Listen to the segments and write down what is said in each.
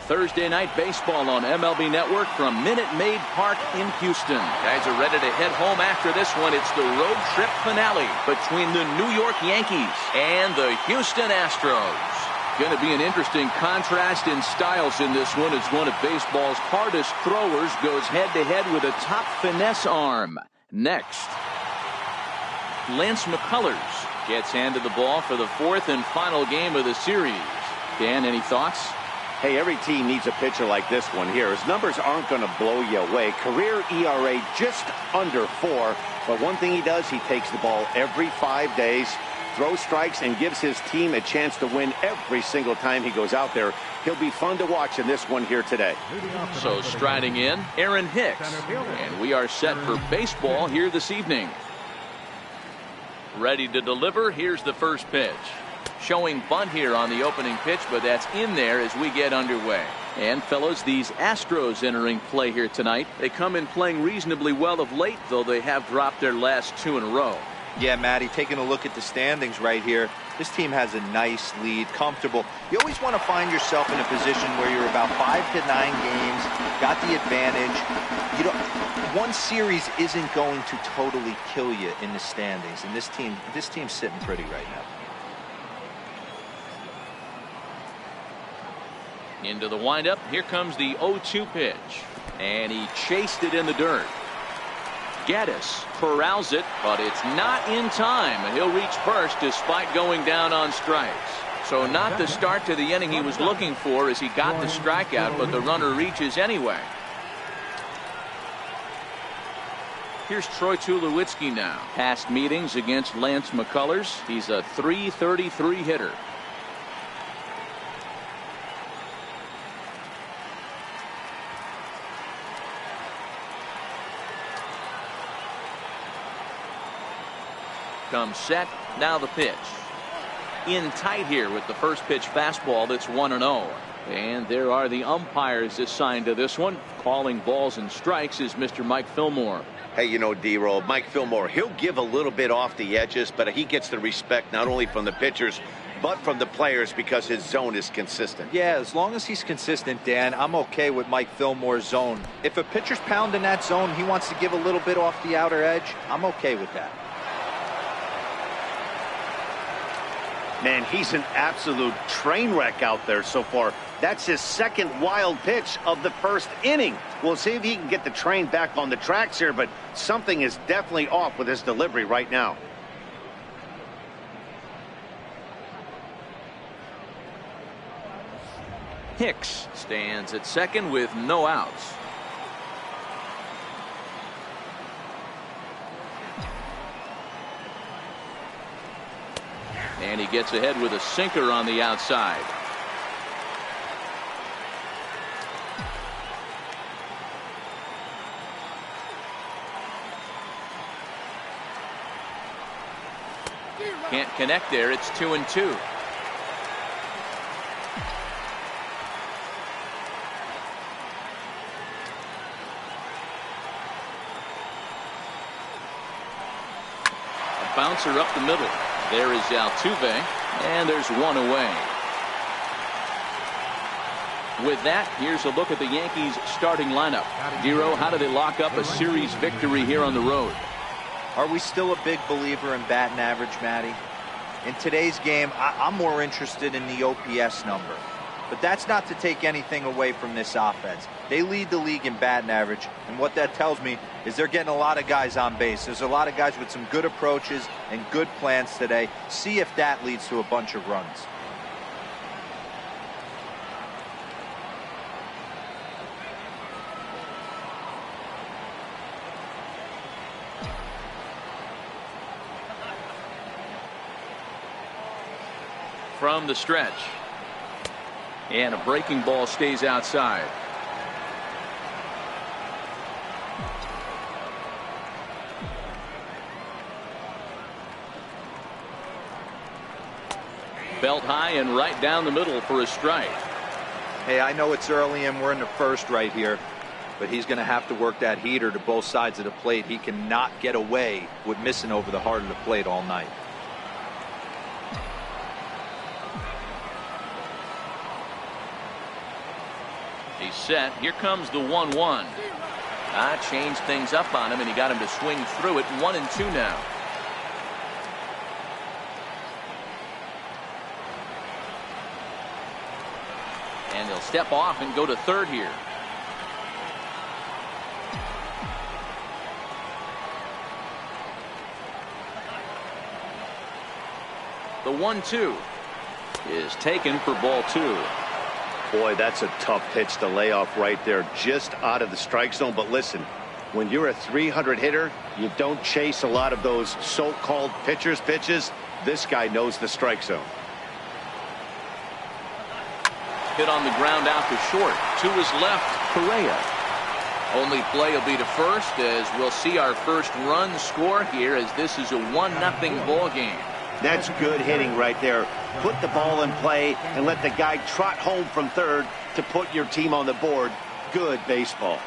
Thursday Night Baseball on MLB Network from Minute Maid Park in Houston. Guys are ready to head home after this one. It's the road trip finale between the New York Yankees and the Houston Astros. Going to be an interesting contrast in styles in this one, as one of baseball's hardest throwers goes head-to-head with a top finesse arm. Next, Lance McCullers gets handed the ball for the fourth and final game of the series. Dan, any thoughts? Hey, every team needs a pitcher like this one here. His numbers aren't going to blow you away. Career ERA just under 4. But one thing he does, he takes the ball every 5 days, throws strikes, and gives his team a chance to win every single time he goes out there. He'll be fun to watch in this one here today. So striding in, Aaron Hicks. And we are set for baseball here this evening. Ready to deliver. Here's the first pitch. Showing bunt here on the opening pitch, but that's in there as we get underway. And fellows, these Astros entering play here tonight. They come in playing reasonably well of late, though they have dropped their last 2 in a row. Yeah, Matty, taking a look at the standings right here, this team has a nice lead, comfortable. You always want to find yourself in a position where you're about 5 to 9 games, got the advantage. You don't, one series isn't going to totally kill you in the standings, and this team's sitting pretty right now. Into the windup. Here comes the 0-2 pitch. And he chased it in the dirt. Gaddis corrals it, but it's not in time. And he'll reach first despite going down on strikes. So not the start to the inning he was looking for as he got the strikeout, but the runner reaches anyway. Here's Troy Tulowitzki now. Past meetings against Lance McCullers. He's a .333 hitter. Comes set. Now the pitch. In tight here with the first pitch fastball that's 1-0. And there are the umpires assigned to this one. Calling balls and strikes is Mr. Mike Fillmore. Hey, you know, D-Roll, Mike Fillmore, he'll give a little bit off the edges, but he gets the respect not only from the pitchers, but from the players because his zone is consistent. Yeah, as long as he's consistent, Dan, I'm okay with Mike Fillmore's zone. If a pitcher's pounding that zone, he wants to give a little bit off the outer edge, I'm okay with that. Man, he's an absolute train wreck out there so far. That's his second wild pitch of the first inning. We'll see if he can get the train back on the tracks here, but something is definitely off with his delivery right now. Hicks stands at second with no outs. And he gets ahead with a sinker on the outside. Can't connect there. It's 2-2. A bouncer up the middle. There is Altuve, and there's one away. With that, here's a look at the Yankees starting lineup. Dero, how do they lock up a series victory here on the road? Are we still a big believer in batting average, Matty? In today's game, I'm more interested in the OPS number. But that's not to take anything away from this offense. They lead the league in batting average, and what that tells me is they're getting a lot of guys on base. There's a lot of guys with some good approaches and good plans today. See if that leads to a bunch of runs. From the stretch. And a breaking ball stays outside. Belt high and right down the middle for a strike. Hey, I know it's early and we're in the first right here, but he's going to have to work that heater to both sides of the plate. He cannot get away with missing over the heart of the plate all night. He's set. Here comes the 1-1. Changed things up on him, and he got him to swing through it. 1-2 now. And he'll step off and go to third here. The 1-2 is taken for ball 2. Boy, that's a tough pitch to lay off right there, just out of the strike zone. But listen, when you're a 300 hitter, you don't chase a lot of those so-called pitchers' pitches. This guy knows the strike zone. Hit on the ground out to short. To his left, Correa. Only play will be to first, as we'll see our first run score here, as this is a 1-0 ball game. That's good hitting right there. Put the ball in play and let the guy trot home from third to put your team on the board. Good baseball.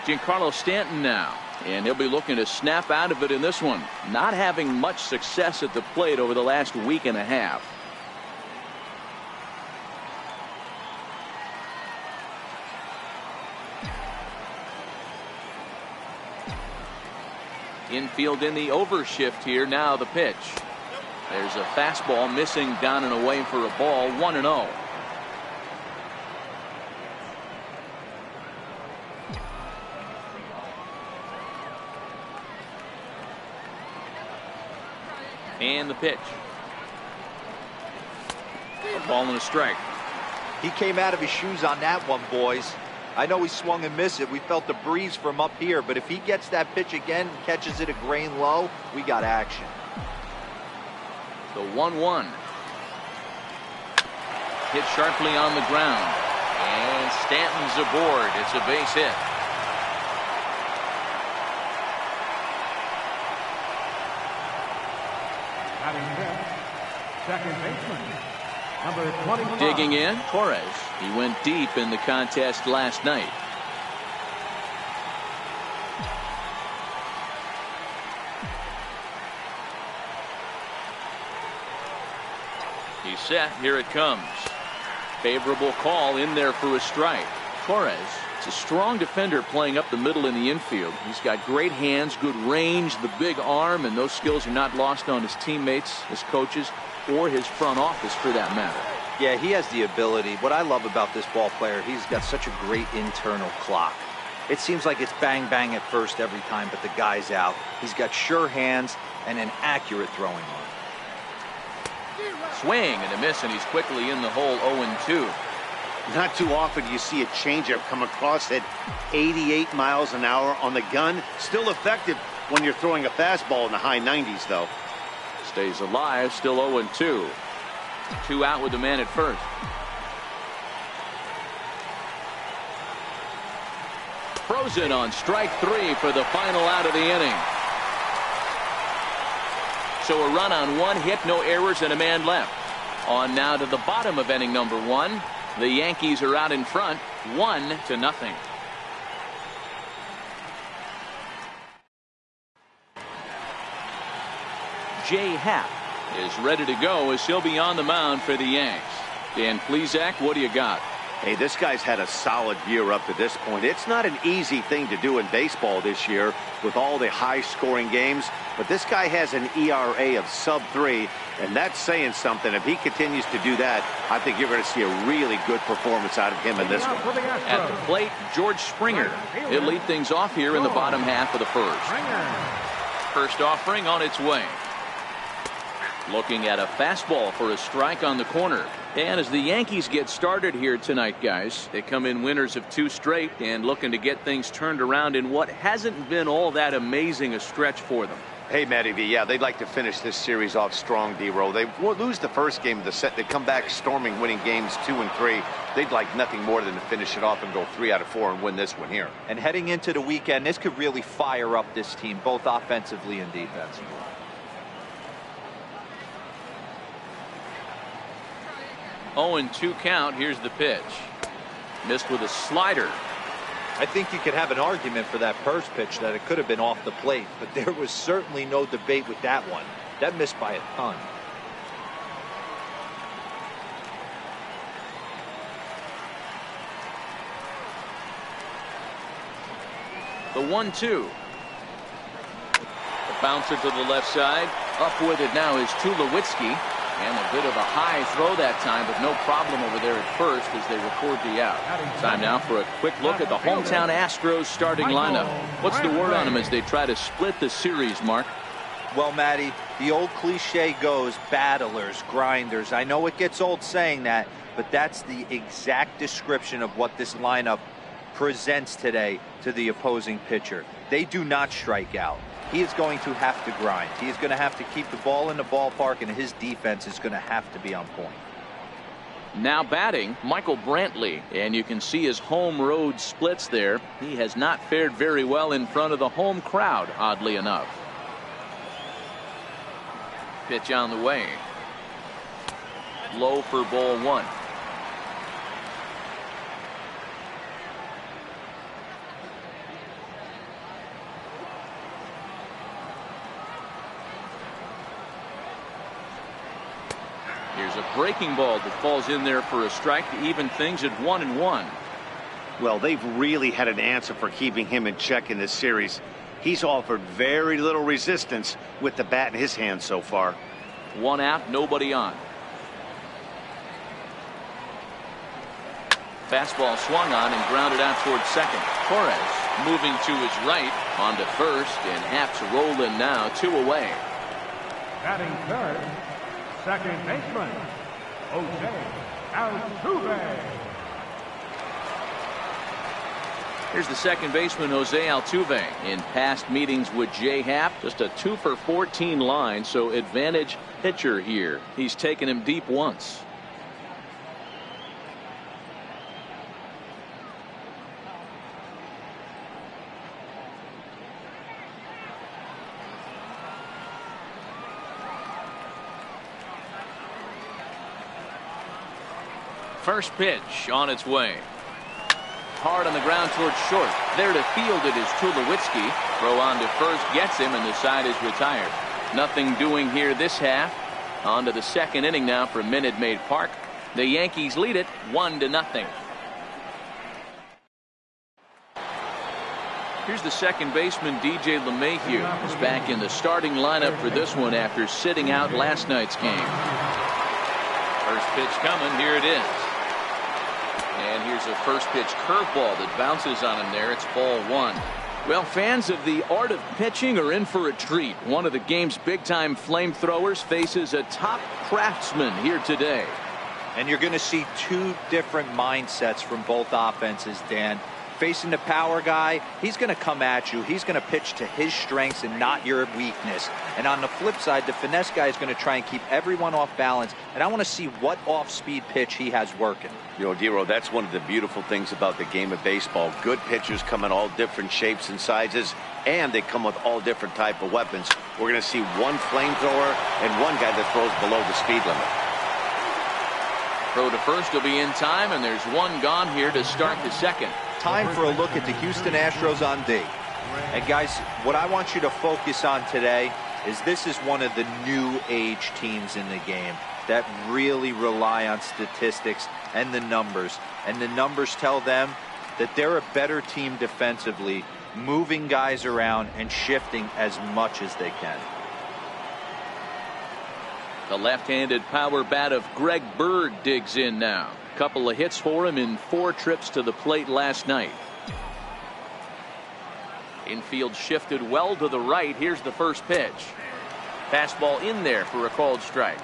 Giancarlo Stanton now, and he'll be looking to snap out of it in this one. Not having much success at the plate over the last week and a half. Infield in the overshift here. Now the pitch. There's a fastball missing down and away for a ball. 1-0. And the pitch. A ball and a strike. He came out of his shoes on that one, boys. I know he swung and missed it. We felt the breeze from up here, but if he gets that pitch again and catches it a grain low, we got action. The 1-1. Hit sharply on the ground. And Stanton's aboard. It's a base hit. Second baseman, number 25. Digging in, Torres. He went deep in the contest last night. He's set. Here it comes. Favorable call in there for a strike. Torres is a strong defender playing up the middle in the infield. He's got great hands, good range, the big arm, and those skills are not lost on his teammates, his coaches, or his front office for that matter. Yeah, he has the ability. What I love about this ball player, he's got such a great internal clock. It seems like it's bang bang at first every time, but the guy's out. He's got sure hands and an accurate throwing arm. Swing and a miss, and he's quickly in the hole. 0-2. Not too often you see a changeup come across at 88 miles an hour on the gun. Still effective when you're throwing a fastball in the high 90s, though. Stays alive, still 0-2. 2 out with the man at first. Frozen on strike 3 for the final out of the inning. So a run on 1 hit, no errors, and a man left. On now to the bottom of inning number 1. The Yankees are out in front, 1-0. Jay Happ is ready to go as he'll be on the mound for the Yanks. Dan Plesac, what do you got? Hey, this guy's had a solid year up to this point. It's not an easy thing to do in baseball this year with all the high-scoring games, but this guy has an ERA of sub-3, and that's saying something. If he continues to do that, I think you're going to see a really good performance out of him in this one. At the plate, George Springer. He'll lead things off here in the bottom half of the first. First offering on its way. Looking at a fastball for a strike on the corner. And as the Yankees get started here tonight, guys, they come in winners of 2 straight and looking to get things turned around in what hasn't been all that amazing a stretch for them. Hey, Matty V, yeah, they'd like to finish this series off strong, D-Row. They lose the first game of the set. They come back storming, winning games 2 and 3. They'd like nothing more than to finish it off and go 3 out of 4 and win this one here. And heading into the weekend, this could really fire up this team, both offensively and defensively. 0-2 count. Here's the pitch. Missed with a slider. I think you could have an argument for that first pitch that it could have been off the plate, but there was certainly no debate with that one. That missed by a ton. The 1-2. The bouncer to the left side. Up with it now is Tulowitzki. And a bit of a high throw that time, but no problem over there at first as they record the out. Time now for a quick look at the hometown Astros starting lineup. What's the word on them as they try to split the series, Mark? Well, Matty, the old cliche goes battlers, grinders. I know it gets old saying that, but that's the exact description of what this lineup presents today to the opposing pitcher. They do not strike out. He is going to have to grind. He is going to have to keep the ball in the ballpark, and his defense is going to have to be on point. Now batting, Michael Brantley, and you can see his home road splits there. He has not fared very well in front of the home crowd, oddly enough. Pitch on the way. Low for ball 1. Here's a breaking ball that falls in there for a strike to even things at 1-1. Well, they've really had an answer for keeping him in check in this series. He's offered very little resistance with the bat in his hand so far. 1 out, nobody on. Fastball swung on and grounded out towards second. Torres moving to his right on to first, and Happ's rolling now, 2 away. Batting third, second baseman, Jose Altuve. Here's the second baseman, Jose Altuve. In past meetings with Jay Happ, just a 2 for 14 line, so advantage pitcher here. He's taken him deep once. First pitch on its way. Hard on the ground towards short. There to field it is Tulowitzki. Throw on to first gets him, and the side is retired. Nothing doing here this half. On to the second inning now for Minute Maid Park. The Yankees lead it 1-0. Here's the second baseman, DJ LeMahieu. Is back in the starting lineup for this one after sitting out last night's game. First pitch coming. Here it is. And here's a first pitch curveball that bounces on him there. It's ball 1. Well, fans of the art of pitching are in for a treat. One of the game's big-time flamethrowers faces a top craftsman here today. And you're going to see 2 different mindsets from both offenses, Dan. Facing the power guy, he's going to come at you. He's going to pitch to his strengths and not your weakness. And on the flip side, the finesse guy is going to try and keep everyone off balance. And I want to see what off-speed pitch he has working. You know, Dero, that's one of the beautiful things about the game of baseball. Good pitchers come in all different shapes and sizes, and they come with all different type of weapons. We're going to see one flamethrower and one guy that throws below the speed limit. Throw to first will be in time, and there's 1 gone here to start the second. Time for a look at the Houston Astros on D. And guys, what I want you to focus on today is this is one of the new age teams in the game that really rely on statistics and the numbers. And the numbers tell them that they're a better team defensively, moving guys around and shifting as much as they can. The left-handed power bat of Greg Bird digs in now. Couple of hits for him in 4 trips to the plate last night. Infield shifted well to the right. Here's the first pitch. Fastball in there for a called strike.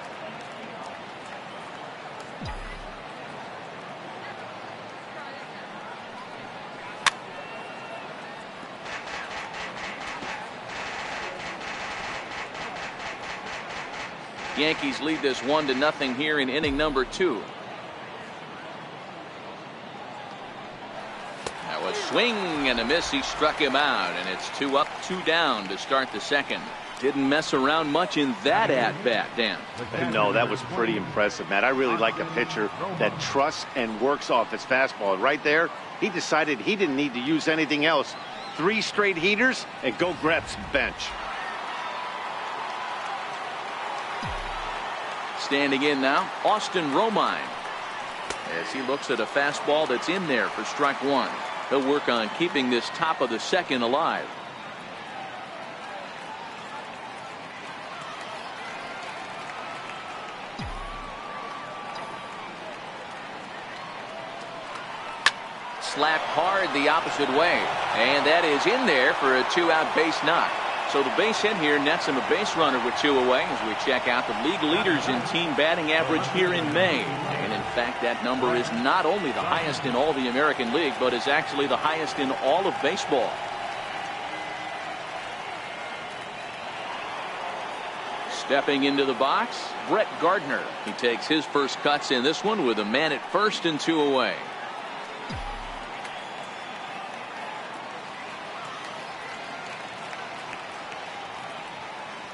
Yankees lead this 1-0 here in inning number 2. Now a swing and a miss. He struck him out, and it's 2 up, 2 down to start the second. Didn't mess around much in that at-bat, Dan. No, that was pretty impressive, Matt. I really like a pitcher that trusts and works off his fastball. Right there, he decided he didn't need to use anything else. 3 straight heaters and go grab some bench. Standing in now, Austin Romine, as he looks at a fastball that's in there for strike 1. He'll work on keeping this top of the second alive. Slapped hard the opposite way, and that is in there for a 2-out base knock. So the base hit here nets him a base runner with 2 away as we check out the league leaders in team batting average here in May. And in fact, that number is not only the highest in all the American League, but is actually the highest in all of baseball. Stepping into the box, Brett Gardner. He takes his first cuts in this one with a man at first and 2 away.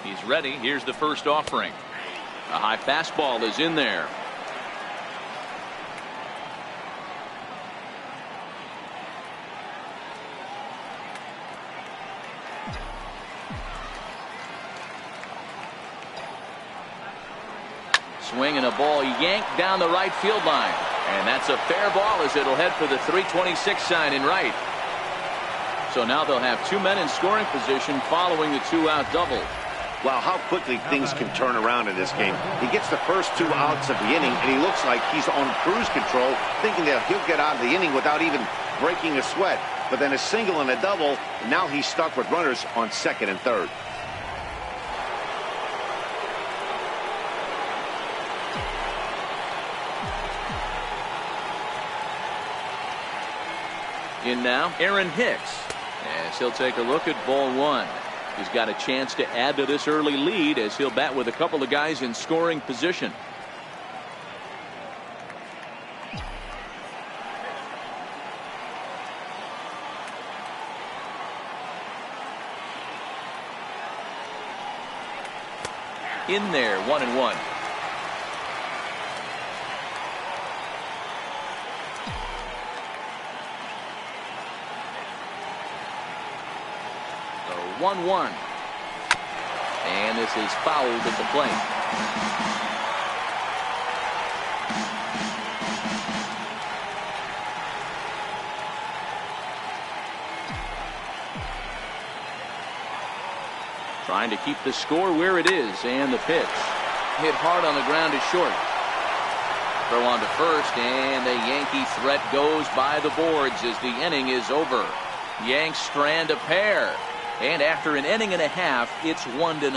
He's ready. Here's the first offering. A high fastball is in there. Swing and a ball yanked down the right field line. And that's a fair ball as it'll head for the 326 sign in right. So now they'll have 2 men in scoring position following the 2-out double. Wow, how quickly things can turn around in this game. He gets the first 2 outs of the inning, and he looks like he's on cruise control, thinking that he'll get out of the inning without even breaking a sweat. But then a single and a double, and now he's stuck with runners on second and third. In now, Aaron Hicks, as he'll take a look at ball 1. He's got a chance to add to this early lead as he'll bat with a couple of guys in scoring position. In there, 1-1. So 1-1. And this is fouled at the plate. Trying to keep the score where it is, and the pitch hit hard on the ground is short. Throw on to first, and the Yankee threat goes by the boards as the inning is over. Yanks strand a pair, and after an inning and a half, it's 1-0.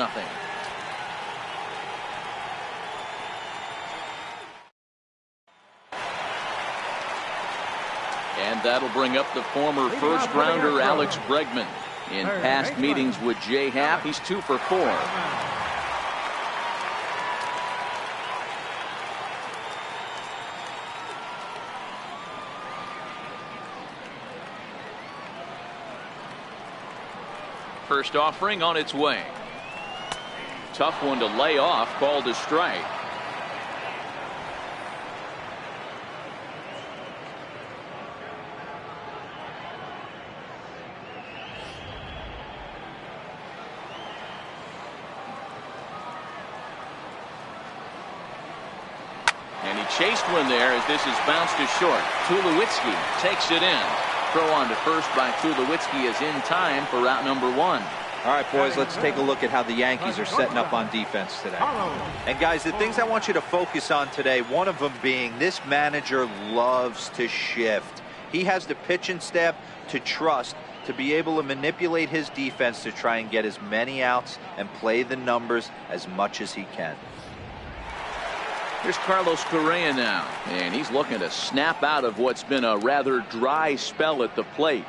And that'll bring up the former first-rounder Alex Bregman. In past meetings with Jay Happ, he's 2 for 4. First offering on its way. Tough one to lay off, called a strike. Chased one there as this is bounced to short. Tulowitzki takes it in. Throw on to first by Tulowitzki is in time for route number 1. All right, boys, let's take a look at how the Yankees are setting up on defense today. And guys, the things I want you to focus on today, one of them being this manager loves to shift. He has the pitching staff to trust to be able to manipulate his defense to try and get as many outs and play the numbers as much as he can. Here's Carlos Correa now, and he's looking to snap out of what's been a rather dry spell at the plate.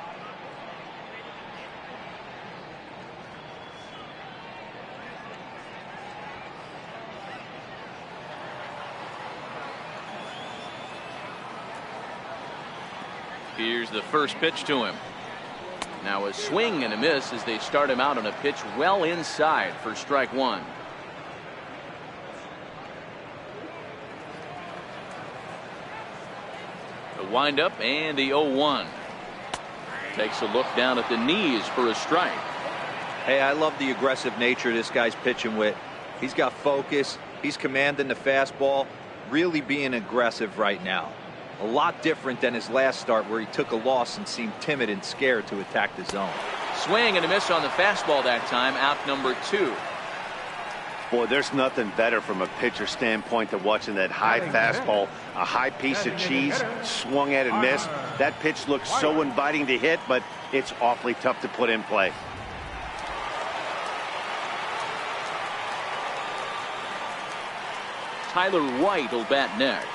Here's the first pitch to him. Now a swing and a miss as they start him out on a pitch well inside for strike 1. Wind up and the 0-1. Takes a look down at the knees for a strike. Hey, I love the aggressive nature this guy's pitching with. He's got focus. He's commanding the fastball, really being aggressive right now. A lot different than his last start where he took a loss and seemed timid and scared to attack the zone. Swing and a miss on the fastball that time. Out number 2. Boy, there's nothing better from a pitcher standpoint than watching that high fastball, a high piece of cheese, swung at and missed. That pitch looks so inviting to hit, but it's awfully tough to put in play. Tyler White will bat next.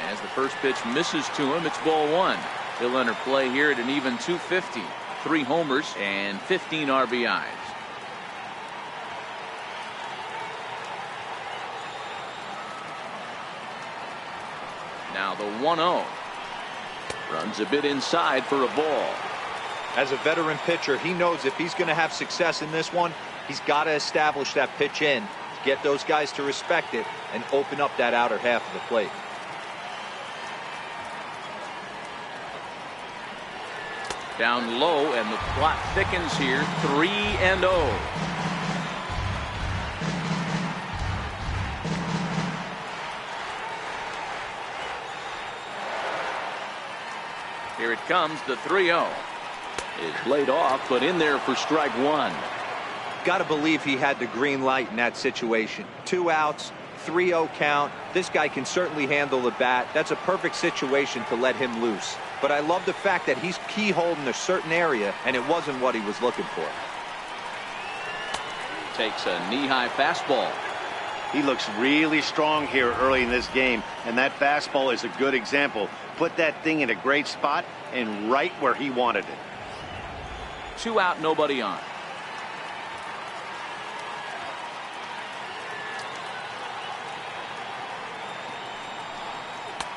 As the first pitch misses to him, it's ball 1. He'll enter play here at an even 250. 3 homers and 15 RBIs. Now the 1-0. Runs a bit inside for a ball. As a veteran pitcher, he knows if he's going to have success in this one, he's got to establish that pitch in, get those guys to respect it, and open up that outer half of the plate. Down low, and the plot thickens here. 3-0. Here it comes, the 3-0. Is laid off, but in there for strike 1. Got to believe he had the green light in that situation. 2 outs, 3-0 count. This guy can certainly handle the bat. That's a perfect situation to let him loose. But I love the fact that he's keyholed in a certain area, and it wasn't what he was looking for. Takes a knee-high fastball. He looks really strong here early in this game, and that fastball is a good example. Put that thing in a great spot and right where he wanted it. 2 out, nobody on.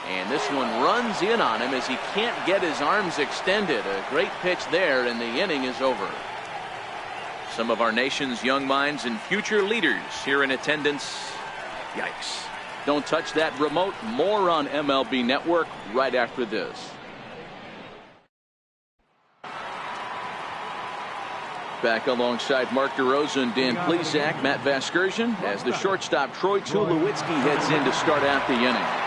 And this one runs in on him as he can't get his arms extended. A great pitch there, and the inning is over. Some of our nation's young minds and future leaders here in attendance. Yikes. Don't touch that remote. More on MLB Network right after this. Back alongside Mark DeRosa and Dan Plesac, Matt Vasgersian, as the shortstop Troy Tulowitzki heads in to start out the inning.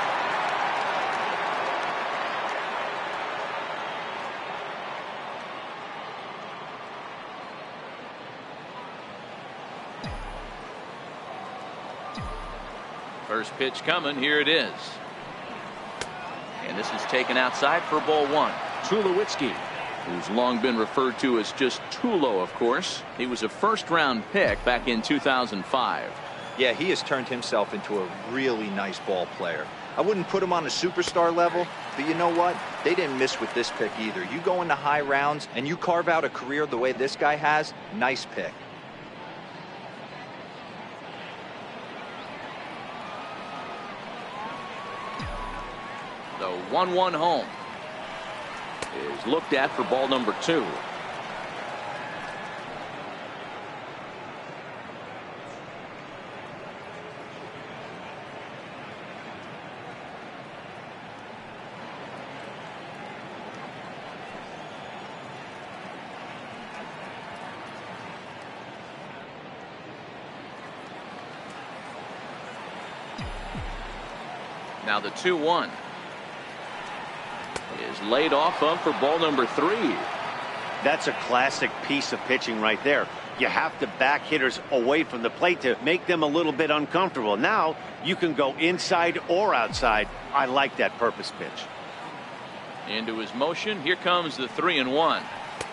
First pitch coming. Here it is. And this is taken outside for ball 1. Tulowitzki, who's long been referred to as just Tulo, of course. He was a first-round pick back in 2005. Yeah, he has turned himself into a really nice ball player. I wouldn't put him on a superstar level, but you know what? They didn't miss with this pick either. You go into high rounds and you carve out a career the way this guy has, nice pick. The 1-1 home is looked at for ball number 2. Now the 2-1 is laid off of for ball number 3. That's a classic piece of pitching right there. You have to back hitters away from the plate to make them a little bit uncomfortable. Now you can go inside or outside. I like that purpose pitch. Into his motion. Here comes the 3-1.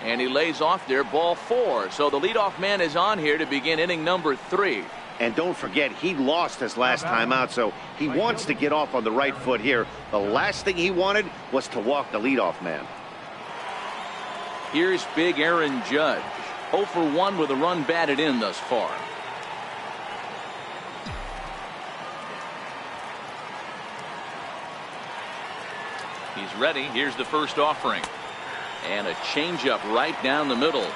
And he lays off there, ball 4. So the leadoff man is on here to begin inning number 3. And don't forget, he lost his last time out, so he wants to get off on the right foot here. The last thing he wanted was to walk the leadoff man. Here's big Aaron Judge. 0 for 1 with a run batted in thus far. He's ready. Here's the first offering. And a changeup right down the middle.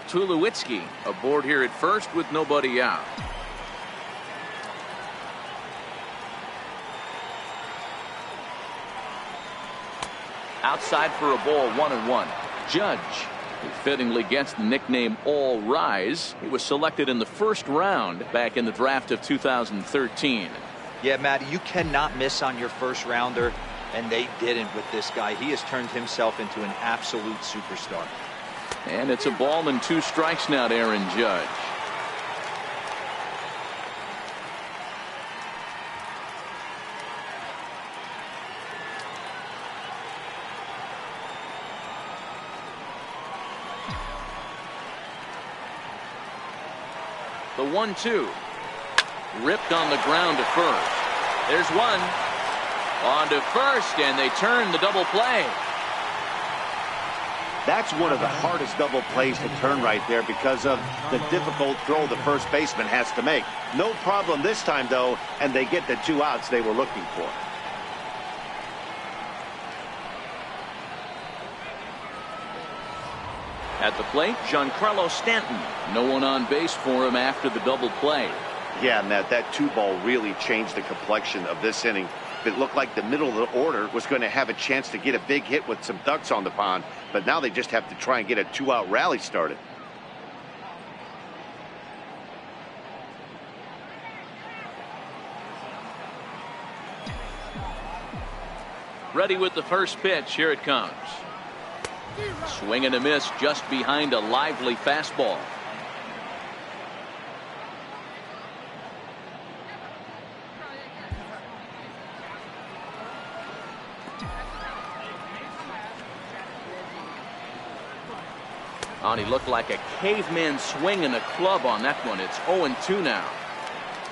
Tulowitzki aboard here at first with nobody out. Outside for a ball, 1-1. Judge He fittingly gets the nickname All Rise. He was selected in the first round back in the draft of 2013. Yeah, Matty, you cannot miss on your first rounder, and they didn't with this guy. He has turned himself into an absolute superstar. And it's a ball and 2 strikes now to Aaron Judge. The 1-2. Ripped on the ground to first. There's one. On to first, and they turn the double play. That's one of the hardest double plays to turn right there because of the difficult throw the first baseman has to make. No problem this time, though, and they get the 2 outs they were looking for. At the plate, Giancarlo Stanton. No one on base for him after the double play. Yeah, and that 2-ball really changed the complexion of this inning. It looked like the middle of the order was going to have a chance to get a big hit with some ducks on the pond, but now they just have to try and get a 2-out rally started. Ready with the first pitch. Here it comes. Swing and a miss just behind a lively fastball. He looked like a caveman swinging a club on that one. It's 0-2 now.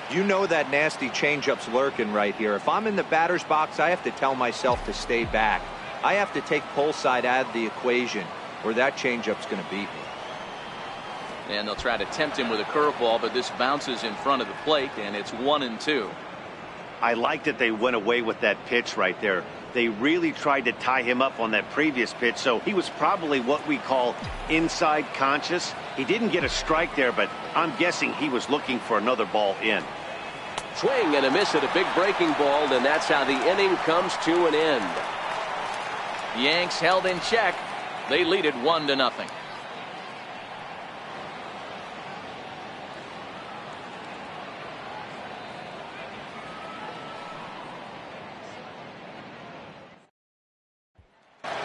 You know that nasty changeup's lurking right here. If I'm in the batter's box, I have to tell myself to stay back. I have to take pull side out of the equation, or that changeup's going to beat me. And they'll try to tempt him with a curveball, but this bounces in front of the plate, and it's 1-2. I like that they went away with that pitch right there. They really tried to tie him up on that previous pitch, so he was probably what we call inside conscious. He didn't get a strike there, but I'm guessing he was looking for another ball in. Swing and a miss at a big breaking ball, and that's how the inning comes to an end. The Yanks held in check. They lead it 1-0.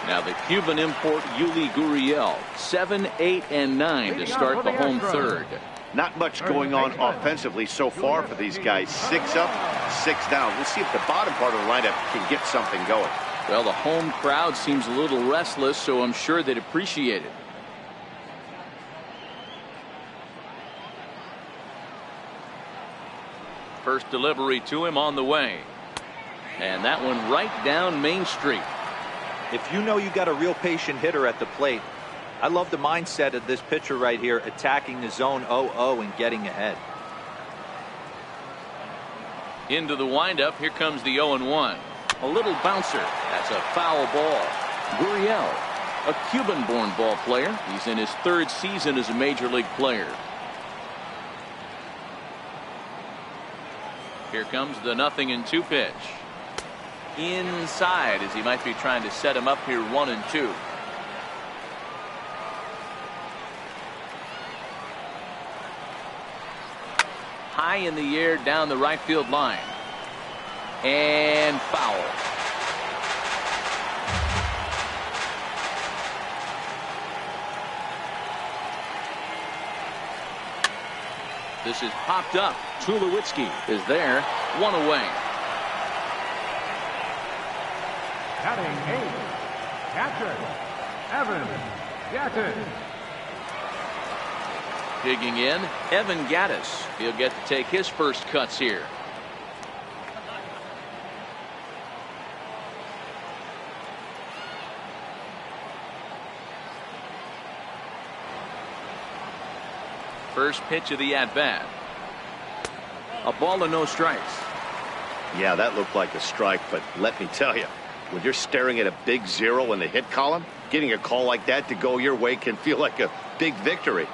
Now the Cuban import Yuli Gurriel, 7, 8, and 9 to start the home third. Not much going on offensively so far for these guys. 6 up, 6 down. We'll see if the bottom part of the lineup can get something going. Well, the home crowd seems a little restless, so I'm sure they'd appreciate it. First delivery to him on the way. And that one right down Main Street. If you know you got a real patient hitter at the plate, I love the mindset of this pitcher right here, attacking the zone 0-0 and getting ahead. Into the windup. Here comes the 0-1. A little bouncer. That's a foul ball. Gurriel, a Cuban-born ball player. He's in his 3rd season as a major league player. Here comes the 0-2 pitch. Inside, as he might be trying to set him up here 1-2. High in the air down the right field line. And foul. This is popped up. Tulowitzki is there. 1 away. Batting 8, catcher, Evan Gattis. Digging in, Evan Gattis. He'll get to take his first cuts here. First pitch of the at-bat. A ball and no strikes. Yeah, that looked like a strike, but let me tell you, when you're staring at a big 0 in the hit column, getting a call like that to go your way can feel like a big victory.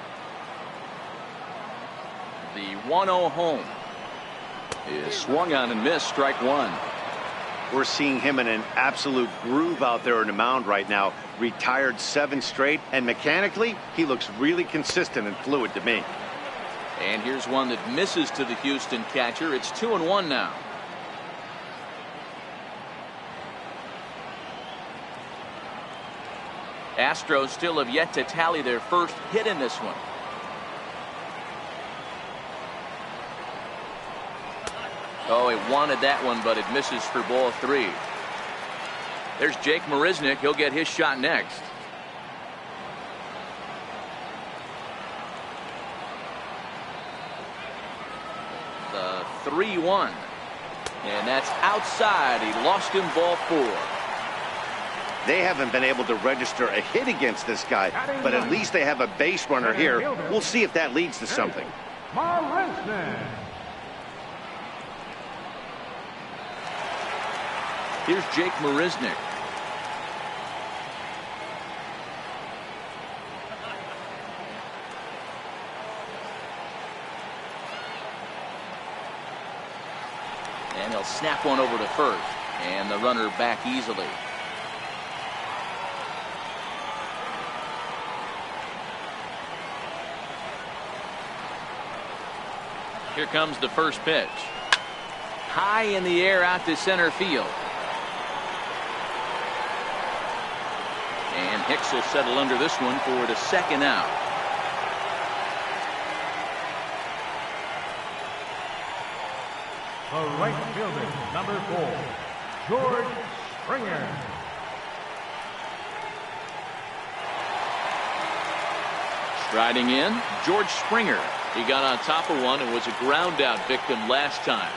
The 1-0 home is swung on and missed, strike 1. We're seeing him in an absolute groove out there on the mound right now. Retired 7 straight, and mechanically, he looks really consistent and fluid to me. And here's one that misses to the Houston catcher. It's 2-1 now. Astros still have yet to tally their first hit in this one. Oh, he wanted that one, but it misses for ball 3. There's Jake Marisnick. He'll get his shot next. The 3-1. And that's outside. He lost him, ball 4. They haven't been able to register a hit against this guy, but at least they have a base runner here. We'll see if that leads to something. Here's Jake Marisnick. And he'll snap one over to first. And the runner back easily. Here comes the first pitch. High in the air out to center field. And Hicks will settle under this one for the second out. The right fielder, number 4, George Springer. Striding in, George Springer. He got on top of one and was a ground out victim last time.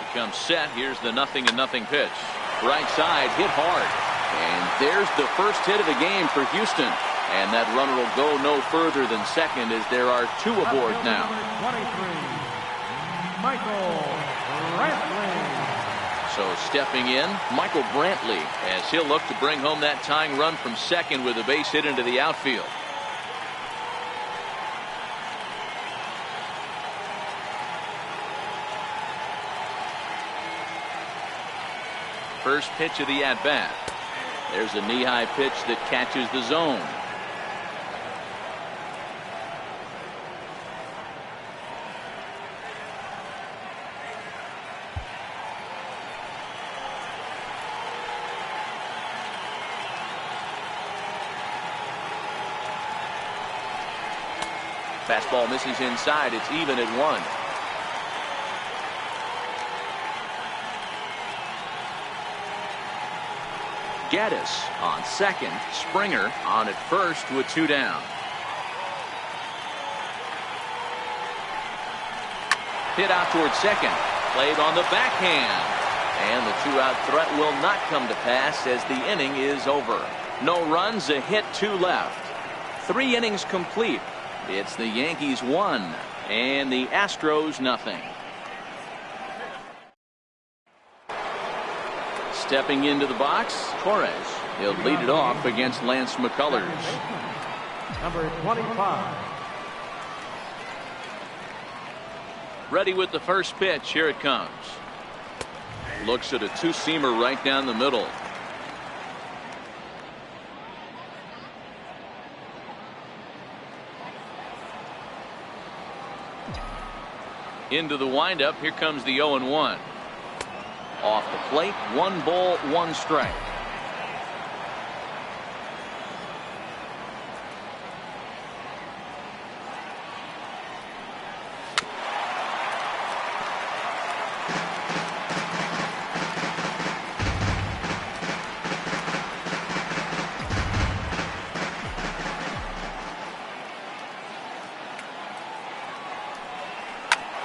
He comes set. Here's the 0-0 pitch. Right side, hit hard. And there's the first hit of the game for Houston. And that runner will go no further than second as there are 2 aboard now. 23, Michael Brantley. So stepping in, Michael Brantley, as he'll look to bring home that tying run from second with a base hit into the outfield. First pitch of the at-bat. There's a knee-high pitch that catches the zone. Fastball misses inside. It's even at 1. Gaddis on second. Springer on at first with 2 down. Hit out towards second. Played on the backhand. And the 2-out threat will not come to pass as the inning is over. No runs, a hit, 2 left. 3 innings complete. It's the Yankees 1 and the Astros 0. Stepping into the box, Torres. He'll lead it off against Lance McCullers. Number 25. Ready with the first pitch. Here it comes. Looks at a 2-seamer right down the middle. Into the windup. Here comes the 0-1. Off the plate, 1 ball, 1 strike.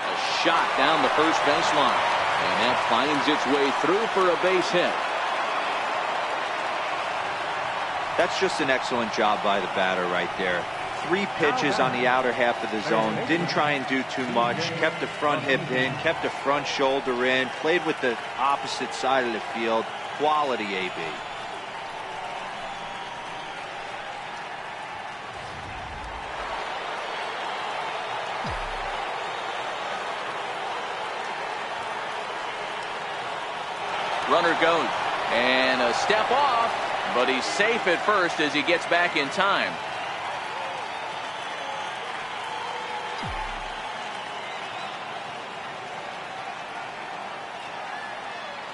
A shot down the first baseline. And that finds its way through for a base hit. That's just an excellent job by the batter right there. 3 pitches on the outer half of the zone. Didn't try and do too much. Kept the front hip in. Kept the front shoulder in. Played with the opposite side of the field. Quality AB. Runner goes. And a step off, but he's safe at first as he gets back in time.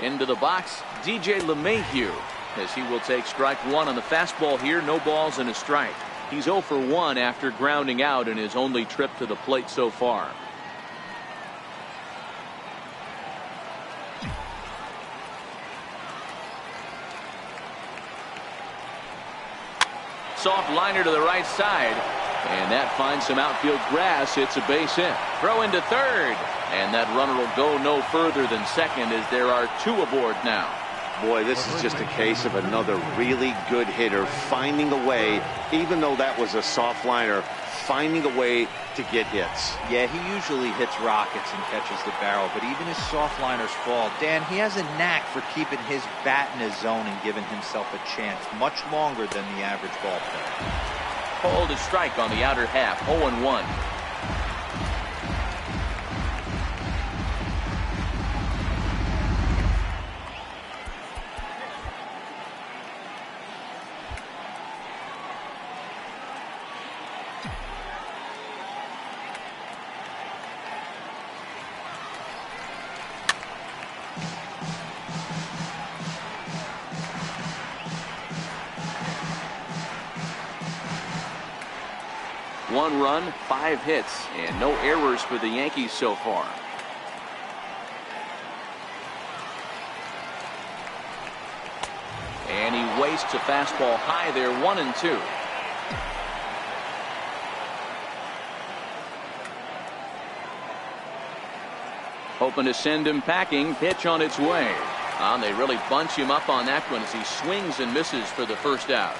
Into the box, DJ LeMahieu, as he will take strike one on the fastball here. No balls and a strike. He's 0 for 1 after grounding out in his only trip to the plate so far. Soft liner to the right side, and that finds some outfield grass. It's a base hit. Throw into third, and that runner will go no further than second as there are 2 aboard now. Boy, this is just a case of another really good hitter finding a way, even though that was a soft liner, finding a way to get hits. Yeah, he usually hits rockets and catches the barrel, but even his soft liners fall. Dan, he has a knack for keeping his bat in his zone and giving himself a chance much longer than the average ball player. Called a strike on the outer half. 0-1. One run, 5 hits, and no errors for the Yankees so far. And he wastes a fastball high there, 1-2. Hoping to send him packing. Pitch on its way. They really bunch him up on that one as he swings and misses for the first out.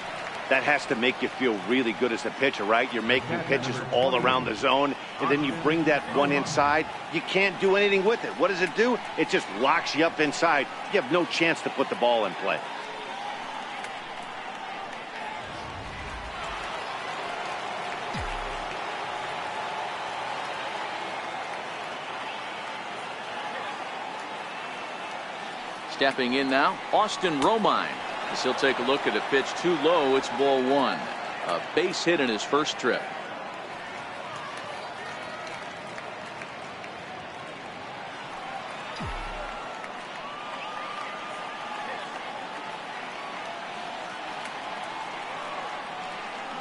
That has to make you feel really good as a pitcher, right? You're making pitches all around the zone, and then you bring that one inside. You can't do anything with it. What does it do? It just locks you up inside. You have no chance to put the ball in play. Stepping in now, Austin Romine. As he'll take a look at a pitch too low. It's ball 1. A base hit in his first trip.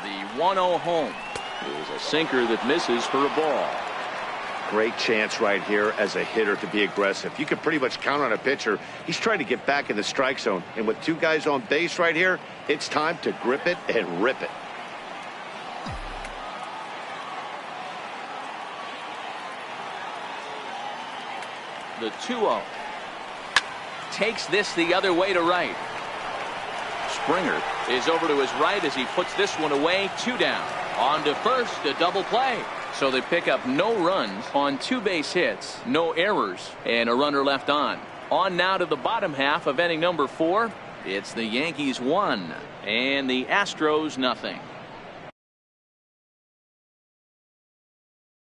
The 1-0 home is a sinker that misses for a ball. Great chance right here as a hitter to be aggressive. You can pretty much count on a pitcher. He's trying to get back in the strike zone. And with 2 guys on base right here, it's time to grip it and rip it. The 2-0. Takes this the other way to right. Springer is over to his right as he puts this one away. 2 down. On to first, a double play. So they pick up no runs on 2 base hits, no errors, and a runner left on. On now to the bottom half of inning number 4. It's the Yankees 1 and the Astros nothing.